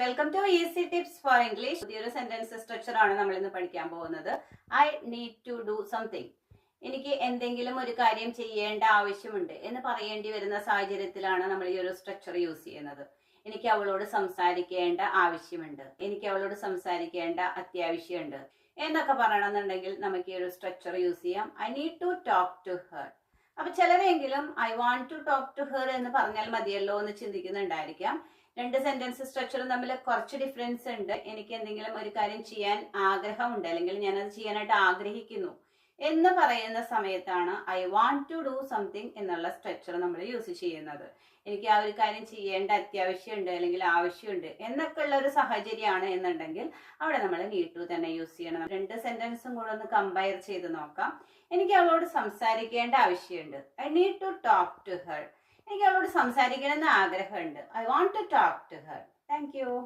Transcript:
Welcome to easy tips for English. പുതിയൊരു sentence structure ആണ് നമ്മൾ ഇന്ന് പഠിക്കാൻ പോകുന്നത്. I need to do something. എനിക്ക് എന്തെങ്കിലും ഒരു കാര്യം ചെയ്യേണ്ട ആവശ്യമുണ്ട് എന്ന് പറയേണ്ടി വരുന്ന സാഹചര്യത്തിലാണ് നമ്മൾ ഈ ഒരു സ്ട്രക്ചർ യൂസ് ചെയ്യുന്നത്. എനിക്ക് അവളോട് സംസാരിക്കേണ്ട ആവശ്യമുണ്ട്, എനിക്ക് അവളോട് സംസാരിക്കേണ്ട അത്യാവശ്യമുണ്ട് എന്നൊക്കെ പറയണമെന്നുണ്ടെങ്കിൽ നമുക്ക് ഈ ഒരു സ്ട്രക്ചർ യൂസ് ചെയ്യാം. I need to talk to her. അപ്പൊ ചിലരെങ്കിലും I want to talk to her എന്ന് പറഞ്ഞാൽ മതിയല്ലോ എന്ന് ചിന്തിക്കുന്നുണ്ടായിരിക്കാം. രണ്ട് സെന്റൻസ് സ്ട്രക്ചറും തമ്മിൽ കുറച്ച് ഡിഫറൻസ് ഉണ്ട്. എനിക്ക് എന്തെങ്കിലും ഒരു കാര്യം ചെയ്യാൻ ആഗ്രഹമുണ്ട്, അല്ലെങ്കിൽ ഞാനത് ചെയ്യാനായിട്ട് ആഗ്രഹിക്കുന്നു എന്ന് പറയുന്ന സമയത്താണ് I want to do something എന്നുള്ള സ്ട്രക്ചർ നമ്മൾ യൂസ് ചെയ്യുന്നത്. എനിക്ക് ആ ഒരു കാര്യം ചെയ്യേണ്ട അത്യാവശ്യമുണ്ട് അല്ലെങ്കിൽ ആവശ്യമുണ്ട് എന്നൊക്കെ ഉള്ള ഒരു സാഹചര്യമാണ് എന്നുണ്ടെങ്കിൽ അവിടെ നമ്മൾ നീഡ് ടു തന്നെ യൂസ് ചെയ്യണം. രണ്ട് സെന്റൻസും കൂടെ ഒന്ന് കമ്പയർ ചെയ്ത് നോക്കാം. എനിക്ക് അവളോട് സംസാരിക്കേണ്ട ആവശ്യമുണ്ട്, I need to talk to her. എനിക്ക് അവളോട് സംസാരിക്കണമെന്ന് ആഗ്രഹമുണ്ട്, I want to talk to her. Thank U.